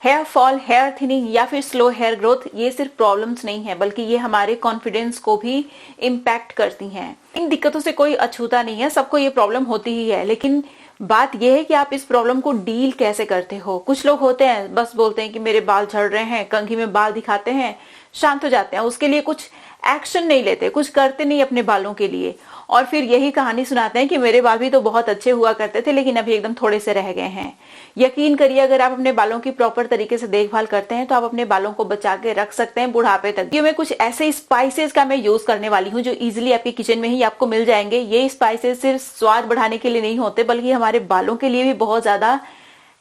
Hair fall, hair thinning या फिर slow hair growth, ये सिर्फ प्रॉब्लम्स नहीं है बल्कि ये हमारे कॉन्फिडेंस को भी इम्पैक्ट करती हैं। इन दिक्कतों से कोई अछूता नहीं है, सबको ये प्रॉब्लम होती ही है। लेकिन बात यह है कि आप इस प्रॉब्लम को डील कैसे करते हो। कुछ लोग होते हैं बस बोलते हैं कि मेरे बाल झड़ रहे हैं, कंघी में बाल दिखाते हैं, शांत हो जाते हैं, उसके लिए कुछ एक्शन नहीं लेते, कुछ करते नहीं अपने बालों के लिए, और फिर यही कहानी सुनाते हैं कि मेरे बाल भी तो बहुत अच्छे हुआ करते थे लेकिन अभी एकदम थोड़े से रह गए हैं। यकीन करिए, अगर आप अपने बालों की प्रॉपर तरीके से देखभाल करते हैं तो आप अपने बालों को बचा के रख सकते हैं बुढ़ापे तक। ये मैं कुछ ऐसे स्पाइसेस का मैं यूज करने वाली हूँ जो इजिली आपके किचन में ही आपको मिल जाएंगे। ये स्पाइसेस सिर्फ स्वाद बढ़ाने के लिए नहीं होते बल्कि हमारे बालों के लिए भी बहुत ज्यादा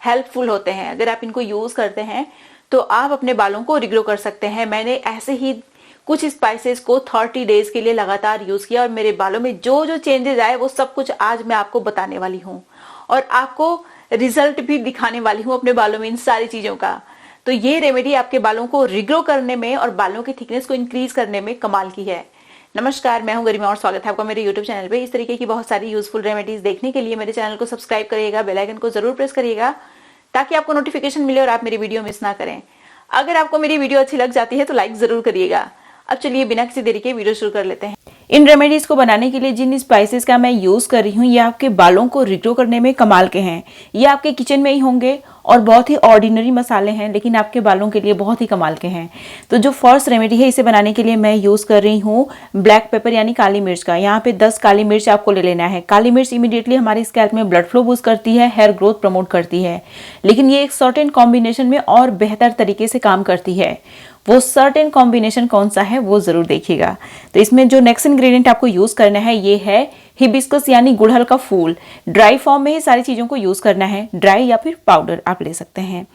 हेल्पफुल होते हैं। अगर आप इनको यूज करते हैं तो आप अपने बालों को रिग्रो कर सकते हैं। मैंने ऐसे ही कुछ स्पाइसेस को 30 डेज के लिए लगातार यूज किया और मेरे बालों में जो जो चेंजेस आए वो सब कुछ आज मैं आपको बताने वाली हूँ और आपको रिजल्ट भी दिखाने वाली हूँ अपने बालों में इन सारी चीजों का। तो ये रेमेडी आपके बालों को रिग्रो करने में और बालों की थिकनेस को इंक्रीज करने में कमाल की है। नमस्कार, मैं हूं गरिमा और स्वागत है आपका मेरे यूट्यूब चैनल पे। इस तरीके की बहुत सारी यूजफुल रेमेडीज देखने के लिए मेरे चैनल को सब्सक्राइब करिएगा, बेल आइकन को जरूर प्रेस करिएगा ताकि आपको नोटिफिकेशन मिले और आप मेरी वीडियो मिस ना करें। अगर आपको मेरी वीडियो अच्छी लग जाती है तो लाइक जरूर करिएगा। अब चलिए बिना किसी देरी के वीडियो शुरू कर लेते हैं। इन रेमेडीज को बनाने के लिए जिन स्पाइसेस का मैं यूज कर रही हूँ ये आपके बालों को रिग्रो करने में कमाल के हैं। ये आपके किचन में ही होंगे और बहुत ही ऑर्डिनरी मसाले हैं लेकिन आपके बालों के लिए बहुत ही कमाल के हैं। तो जो फर्स्ट रेमेडी है इसे बनाने के लिए मैं यूज कर रही हूँ ब्लैक पेपर यानी काली मिर्च का। यहाँ पे 10 काली मिर्च आपको ले लेना है। काली मिर्च इमीडिएटली हमारी स्कैल्प में ब्लड फ्लो बूस्ट करती है, हेयर ग्रोथ प्रमोट करती है, लेकिन ये एक सर्टेन कॉम्बिनेशन में और बेहतर तरीके से काम करती है। वो सर्टेन कॉम्बिनेशन कौन सा है वो जरूर देखिएगा। तो इसमें जो नेक्स्ट इंग्रेडिएंट आपको यूज करना है ये है हिबिस्कस यानी गुड़हल का फूल। ड्राई फॉर्म में ही सारी चीजों को यूज करना है, ड्राई या फिर पाउडर आप ले सकते हैं।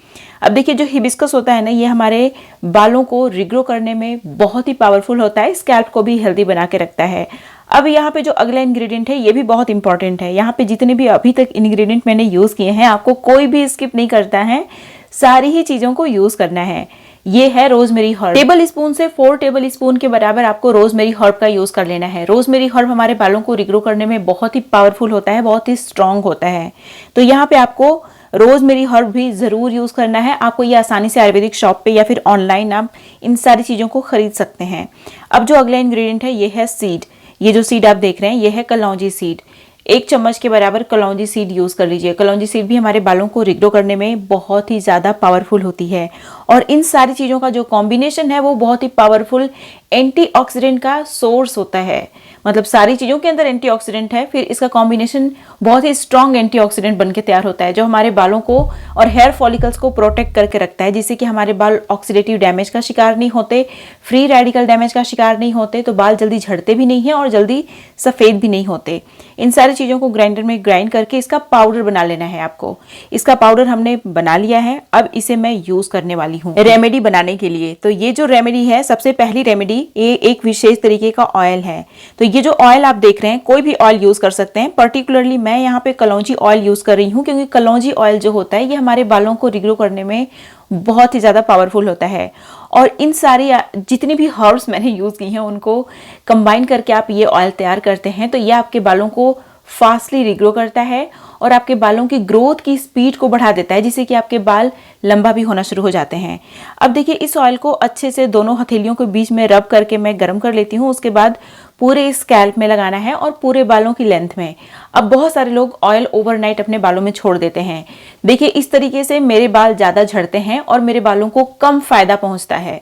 अब देखिए, जो हिबिस्कस होता है ना ये हमारे बालों को रिग्रो करने में बहुत ही पावरफुल होता है, स्कैल्प को भी हेल्दी बना के रखता है। अब यहाँ पे जो अगला इंग्रेडिएंट है ये भी बहुत इंपॉर्टेंट है। यहाँ पे जितने भी अभी तक इंग्रेडिएंट मैंने यूज किए हैं आपको कोई भी स्किप नहीं करता है, सारी ही चीजों को यूज करना है। ये है रोजमेरी हर्ब। टेबल स्पून से 4 टेबल स्पून के बराबर आपको रोजमेरी हर्ब का यूज कर लेना है। रोजमेरी हर्ब हमारे बालों को रिग्रो करने में बहुत ही पावरफुल होता है, बहुत ही स्ट्रांग होता है। तो यहाँ पे आपको रोजमेरी हर्ब भी जरूर यूज करना है। आपको ये आसानी से आयुर्वेदिक शॉप पे या फिर ऑनलाइन आप इन सारी चीजों को खरीद सकते हैं। अब जो अगला इंग्रेडिएंट है ये है सीड। ये जो सीड आप देख रहे हैं ये है कलौंजी सीड। 1 चम्मच के बराबर कलौंजी सीड यूज कर लीजिए। कलौंजी सीड भी हमारे बालों को रिग्रो करने में बहुत ही ज्यादा पावरफुल होती है और इन सारी चीजों का जो कॉम्बिनेशन है वो बहुत ही पावरफुल एंटीऑक्सीडेंट का सोर्स होता है। मतलब सारी चीजों के अंदर एंटीऑक्सीडेंट है, फिर इसका कॉम्बिनेशन बहुत ही स्ट्रॉन्ग एंटीऑक्सीडेंट बनके तैयार होता है जो हमारे बालों को और हेयर फॉलिकल्स को प्रोटेक्ट करके रखता है, जिससे कि हमारे बाल ऑक्सीडेटिव डैमेज का शिकार नहीं होते, फ्री रेडिकल डैमेज का शिकार नहीं होते, तो बाल जल्दी झड़ते भी नहीं है और जल्दी सफेद भी नहीं होते। इन सारी चीजों को ग्राइंडर में ग्राइंड करके इसका पाउडर बना लेना है आपको। इसका पाउडर हमने बना लिया है, अब इसे मैं यूज करने वाली हूँ रेमेडी बनाने के लिए। तो ये जो रेमेडी है, सबसे पहली रेमेडी ये एक विशेष तरीके का ऑयल है। तो ये जो ऑयल आप देख रहे हैं कोई भी ऑयल यूज कर सकते हैं, पर्टिकुलरली मैं यहाँ पे कलौंजी ऑयल यूज कर रही हूँ क्योंकि कलौंजी ऑयल जो होता है ये हमारे बालों को रिग्रो करने में बहुत ही ज्यादा पावरफुल होता है। और इन सारी जितनी भी हर्ब्स मैंने यूज की हैं उनको कंबाइन करके आप ये ऑयल तैयार करते हैं तो ये आपके बालों को फास्टली रिग्रो करता है और आपके बालों की ग्रोथ की स्पीड को बढ़ा देता है, जिससे कि आपके बाल लंबा भी होना शुरू हो जाते हैं। अब देखिए, इस ऑयल को अच्छे से दोनों हथेलियों के बीच में रब करके मैं गर्म कर लेती हूँ। उसके बाद पूरे स्कैल्प में लगाना है और पूरे बालों की लेंथ में। अब बहुत सारे लोग ऑयल ओवरनाइट अपने बालों में छोड़ देते हैं। देखिए, इस तरीके से मेरे बाल ज्यादा झड़ते हैं और मेरे बालों को कम फायदा पहुंचता है।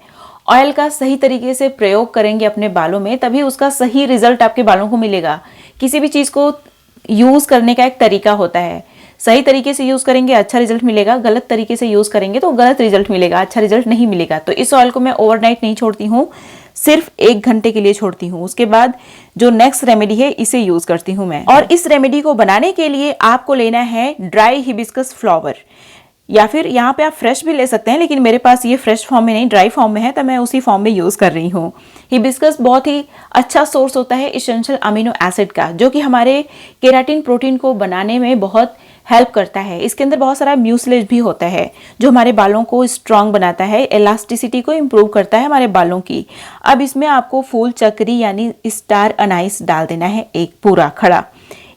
ऑयल का सही तरीके से प्रयोग करेंगे अपने बालों में तभी उसका सही रिजल्ट आपके बालों को मिलेगा। किसी भी चीज को यूज करने का एक तरीका होता है, सही तरीके से यूज करेंगे अच्छा रिजल्ट मिलेगा, गलत तरीके से यूज करेंगे तो गलत रिजल्ट मिलेगा, अच्छा रिजल्ट नहीं मिलेगा। तो इस ऑयल को मैं ओवरनाइट नहीं छोड़ती हूँ, सिर्फ 1 घंटे के लिए छोड़ती हूँ। उसके बाद जो नेक्स्ट रेमेडी है इसे यूज करती हूँ मैं। और इस रेमेडी को बनाने के लिए आपको लेना है ड्राई हिबिस्कस फ्लावर, या फिर यहाँ पे आप फ्रेश भी ले सकते हैं, लेकिन मेरे पास ये फ्रेश फॉर्म में नहीं ड्राई फॉर्म में है तो मैं उसी फॉर्म में यूज कर रही हूँ। हिबिस्कस बहुत ही अच्छा सोर्स होता है एसेंशियल अमीनो एसिड का, जो कि हमारे केराटिन प्रोटीन को बनाने में बहुत हेल्प करता है। इसके अंदर बहुत सारा म्यूसिलेज भी होता है जो हमारे बालों को स्ट्रांग बनाता है, इलास्टिसिटी को इम्प्रूव करता है हमारे बालों की। अब इसमें आपको फूल चक्री यानी स्टार अनाइस डाल देना है, एक पूरा खड़ा।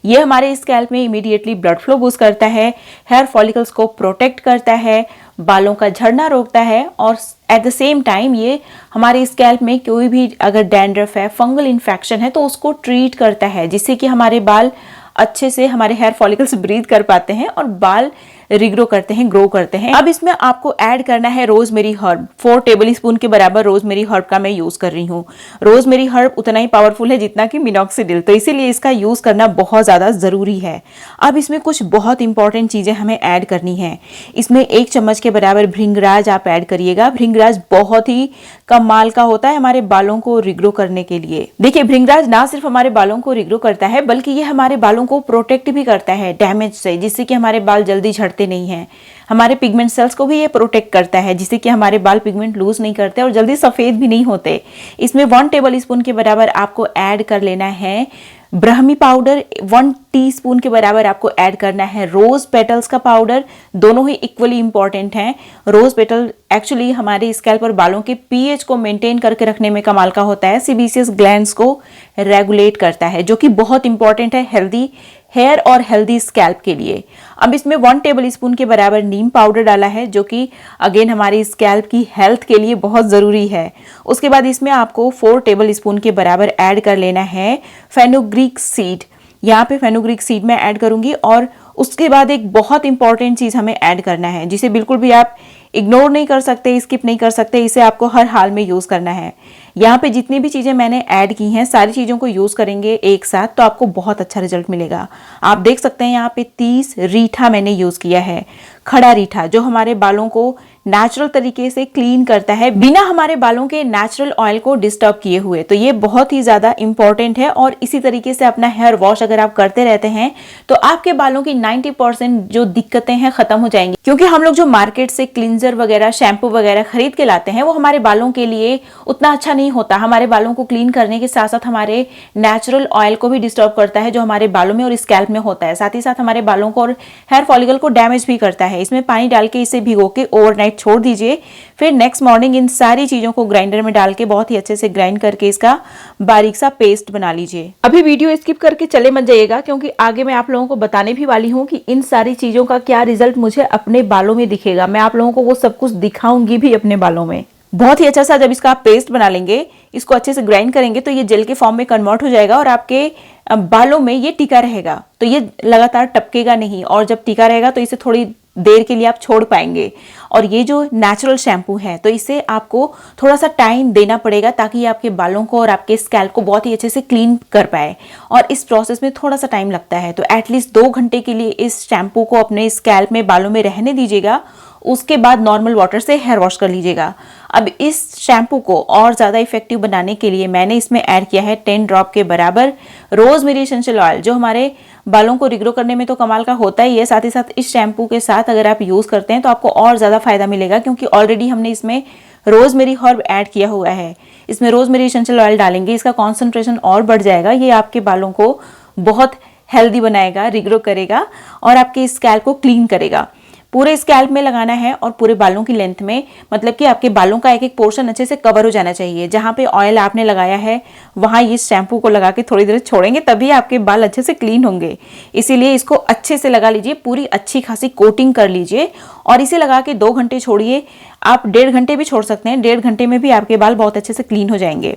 ये हमारे स्कैल्प में इमीडिएटली ब्लड फ्लो बूस्ट करता है, हेयर फॉलिकल्स को प्रोटेक्ट करता है, बालों का झड़ना रोकता है और एट द सेम टाइम ये हमारे स्कैल्प में कोई भी अगर डैंड्रफ है, फंगल इन्फेक्शन है तो उसको ट्रीट करता है, जिससे कि हमारे बाल अच्छे से हमारे हेयर फॉलिकल्स ब्रीथ कर पाते हैं और बाल रिग्रो करते हैं, ग्रो करते हैं। अब इसमें आपको ऐड करना है रोजमेरी हर्ब। 4 टेबल स्पून के बराबर रोजमेरी हर्ब का मैं यूज कर रही हूँ। रोजमेरी हर्ब उतना ही पावरफुल है जितना कि मिनॉक्सिडिल, तो इसीलिए इसका यूज करना बहुत ज्यादा जरूरी है। अब इसमें कुछ बहुत इंपॉर्टेंट चीजें हमें ऐड करनी है। इसमें 1 चम्मच के बराबर भृंगराज आप ऐड करिएगा। भृंगराज बहुत ही कमाल का होता है हमारे बालों को रिग्रो करने के लिए। देखिए, भृंगराज ना सिर्फ हमारे बालों को रिग्रो करता है बल्कि ये हमारे बालों को प्रोटेक्ट भी करता है डैमेज से, जिससे कि हमारे बाल जल्दी झड़ते नहीं हैं। हमारे पिगमेंट सेल्स को भी ये प्रोटेक्ट करता है, जिससे कि हमारे बाल पिगमेंट लूज नहीं करते और जल्दी सफेद भी नहीं होते। इसमें 1 टेबल स्पून के बराबर आपको ऐड कर लेना है ब्राह्मी पाउडर। 1 टीस्पून के बराबर आपको ऐड करना है रोज पेटल्स का पाउडर। दोनों ही इक्वली इंपॉर्टेंट हैं। रोज पेटल एक्चुअली हमारे स्कैल्प और बालों के पीएच को मेंटेन करके रखने में कमाल का होता है। सीबीसीएस ग्लैंड्स को रेगुलेट करता है, जो कि बहुत इंपॉर्टेंट है हेल्दी हेयर और हेल्दी स्कैल्प के लिए। अब इसमें 1 टेबल स्पून के बराबर नीम पाउडर डाला है, जो कि अगेन हमारी स्कैल्प की हेल्थ के लिए बहुत जरूरी है। उसके बाद इसमें आपको 4 टेबल स्पून के बराबर ऐड कर लेना है फेनुग्रीक सीड। यहाँ पे फेनुग्रीक सीड मैं ऐड करूंगी। और उसके बाद एक बहुत इंपॉर्टेंट चीज हमें ऐड करना है, जिसे बिल्कुल भी आप इग्नोर नहीं कर सकते, स्किप नहीं कर सकते। इसे आपको हर हाल में यूज करना है। यहाँ पे जितनी भी चीजें मैंने ऐड की हैं, सारी चीजों को यूज करेंगे एक साथ तो आपको बहुत अच्छा रिजल्ट मिलेगा। आप देख सकते हैं यहाँ पे 30 रीठा मैंने यूज किया है, खड़ा रीठा, जो हमारे बालों को नेचुरल तरीके से क्लीन करता है बिना हमारे बालों के नेचुरल ऑयल को डिस्टर्ब किए हुए। तो ये बहुत ही ज्यादा इंपॉर्टेंट है। और इसी तरीके से अपना हेयर वॉश अगर आप करते रहते हैं तो आपके बालों की 90% जो दिक्कतें हैं खत्म हो जाएंगी। क्योंकि हम लोग जो मार्केट से क्लींजर वगैरह, शैम्पू वगैरह खरीद के लाते हैं वो हमारे बालों के लिए उतना अच्छा नहीं होता। हमारे बालों को क्लीन करने के साथ साथ हमारे नेचुरल ऑयल को भी डिस्टर्ब करता है, जो हमारे बालों में और स्कैल्प में होता है। साथ ही साथ हमारे बालों को और हेयर फॉलिकल को डैमेज भी करता है। इसमें पानी डाल के इसे भिगो के ओवरनाइट छोड़ दीजिए। फिर नेक्स्ट मॉर्निंग इन सारी चीजों को ग्राइंडर में डाल के बहुत ही अच्छे से ग्राइंड करके इसका बारीक सा पेस्ट बना लीजिए। अभी वीडियो स्किप करके चले मत जाइएगा, क्योंकि आगे मैं आप लोगों को बताने भी वाली हूँ कि इन सारी चीजों का क्या रिजल्ट मुझे अपने बालों में दिखेगा। मैं आप लोगों को वो सब कुछ दिखाऊंगी भी अपने बालों में। बहुत ही अच्छा सा जब इसका आप पेस्ट बना लेंगे, इसको अच्छे से ग्राइंड करेंगे तो ये जेल के फॉर्म में कन्वर्ट हो जाएगा और आपके बालों में ये टिका रहेगा। तो ये लगातार टपकेगा नहीं, और जब टिका रहेगा तो इसे थोड़ी देर के लिए आप छोड़ पाएंगे। और ये जो नेचुरल शैम्पू है तो इसे आपको थोड़ा सा टाइम देना पड़ेगा, ताकि ये आपके बालों को और आपके स्कैल्प को बहुत ही अच्छे से क्लीन कर पाए। और इस प्रोसेस में थोड़ा सा टाइम लगता है, तो एटलीस्ट 2 घंटे के लिए इस शैम्पू को अपने स्कैल्प में, बालों में रहने दीजिएगा। उसके बाद नॉर्मल वाटर से हेयर वॉश कर लीजिएगा। अब इस शैम्पू को और ज्यादा इफेक्टिव बनाने के लिए मैंने इसमें ऐड किया है 10 ड्रॉप के बराबर रोजमेरी एसेंशियल ऑयल, जो हमारे बालों को रिग्रो करने में तो कमाल का होता ही है। साथ ही साथ इस शैम्पू के साथ अगर आप यूज करते हैं तो आपको और ज्यादा फायदा मिलेगा, क्योंकि ऑलरेडी हमने इसमें रोजमेरी हर्ब ऐड किया हुआ है। इसमें रोजमेरी एसेंशियल ऑयल डालेंगे, इसका कॉन्सेंट्रेशन और बढ़ जाएगा। ये आपके बालों को बहुत हेल्दी बनाएगा, रिग्रो करेगा और आपके स्कैल्प को क्लीन करेगा। पूरे स्कैल्प में लगाना है और पूरे बालों की लेंथ में, मतलब कि आपके बालों का एक एक पोर्शन अच्छे से कवर हो जाना चाहिए। जहां पे ऑयल आपने लगाया है वहां ये शैम्पू को लगा के थोड़ी देर छोड़ेंगे, तभी आपके बाल अच्छे से क्लीन होंगे। इसीलिए इसको अच्छे से लगा लीजिए, पूरी अच्छी खासी कोटिंग कर लीजिए और इसे लगा के 2 घंटे छोड़िए। आप 1.5 घंटे भी छोड़ सकते हैं। 1.5 घंटे में भी आपके बाल बहुत अच्छे से क्लीन हो जाएंगे।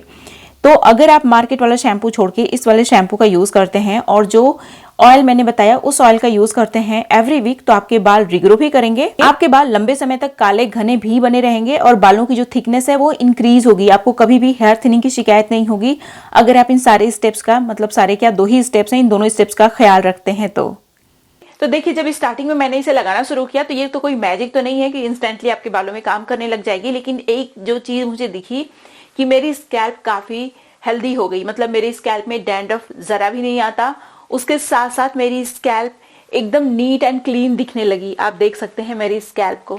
तो अगर आप मार्केट वाला शैम्पू छोड़ के इस वाले शैम्पू का यूज करते हैं और जो ऑयल मैंने बताया उस ऑयल का यूज करते हैं एवरी वीक, तो आपके बाल रिग्रो भी करेंगे। आपके बाल लंबे समय तक काले घने भी बने रहेंगे और बालों की जो थिकनेस है वो इंक्रीज होगी। आपको कभी भी हेयर थिनिंग की शिकायत नहीं होगी, अगर आप इन सारे स्टेप्स का, मतलब सारे क्या 2 ही स्टेप्स हैं, इन दोनों स्टेप्स का ख्याल रखते हैं। तो देखिए, जब स्टार्टिंग में मैंने इसे लगाना शुरू किया तो ये तो कोई मैजिक तो नहीं है कि इंस्टेंटली आपके बालों में काम करने लग जाएगी। लेकिन एक जो चीज मुझे दिखी कि मेरी स्कैल्प काफी हेल्दी हो गई, मतलब मेरी स्कैल्प में डैंड्रफ जरा भी नहीं आता। उसके साथ साथ मेरी स्कैल्प एकदम नीट एंड क्लीन दिखने लगी। आप देख सकते हैं मेरी स्कैल्प को।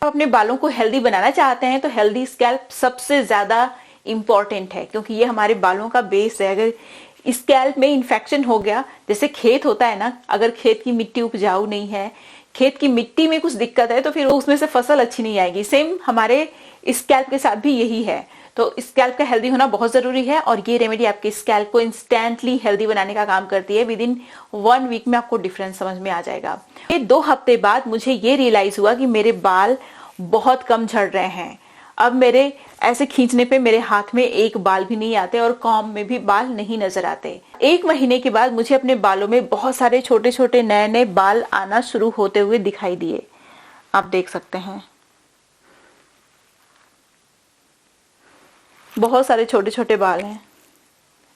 आप अपने बालों को हेल्दी बनाना चाहते हैं तो हेल्दी स्कैल्प सबसे ज्यादा इंपॉर्टेंट है, क्योंकि ये हमारे बालों का बेस है। अगर स्कैल्प में इंफेक्शन हो गया, जैसे खेत होता है ना, अगर खेत की मिट्टी उपजाऊ नहीं है, खेत की मिट्टी में कुछ दिक्कत है, तो फिर उसमें से फसल अच्छी नहीं आएगी। सेम हमारे स्कैल्प के साथ भी यही है। तो स्कैल्प का हेल्दी होना बहुत जरूरी है और ये रेमेडी आपके स्कैल्प को इंस्टेंटली हेल्दी बनाने का काम करती है। विद इन 1 वीक में आपको डिफरेंस समझ में आ जाएगा। ये 2 हफ्ते बाद मुझे ये रियलाइज हुआ कि मेरे बाल बहुत कम झड़ रहे हैं। अब मेरे ऐसे खींचने पे मेरे हाथ में एक बाल भी नहीं आते और कॉम्ब में भी बाल नहीं नजर आते। 1 महीने के बाद मुझे अपने बालों में बहुत सारे छोटे छोटे नए नए बाल आना शुरू होते हुए दिखाई दिए। आप देख सकते हैं, बहुत सारे छोटे छोटे बाल हैं।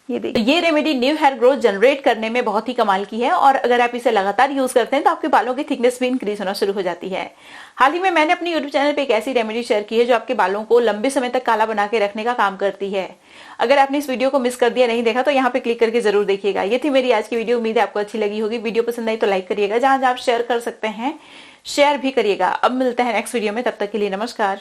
ये देखिए, ये remedy new hair growth generate करने में बहुत ही कमाल की है और अगर आप इसे लगातार यूज करते हैं तो आपके बालों की थिकनेस भी इंक्रीज होना शुरू हो जाती है। हाल ही में मैंने अपने यूट्यूब चैनल पे एक ऐसी रेमेडी शेयर की है जो आपके बालों को लंबे समय तक काला बना के रखने का काम करती है। अगर आपने इस वीडियो को मिस कर दिया, नहीं देखा, तो यहाँ पे क्लिक करके जरूर देखिएगा। ये थी मेरी आज की वीडियो, उम्मीद है आपको अच्छी लगी होगी। वीडियो पसंद आई तो लाइक करिएगा, जहां जहां आप शेयर कर सकते हैं शेयर भी करिएगा। अब मिलते हैं नेक्स्ट वीडियो में, तब तक के लिए नमस्कार।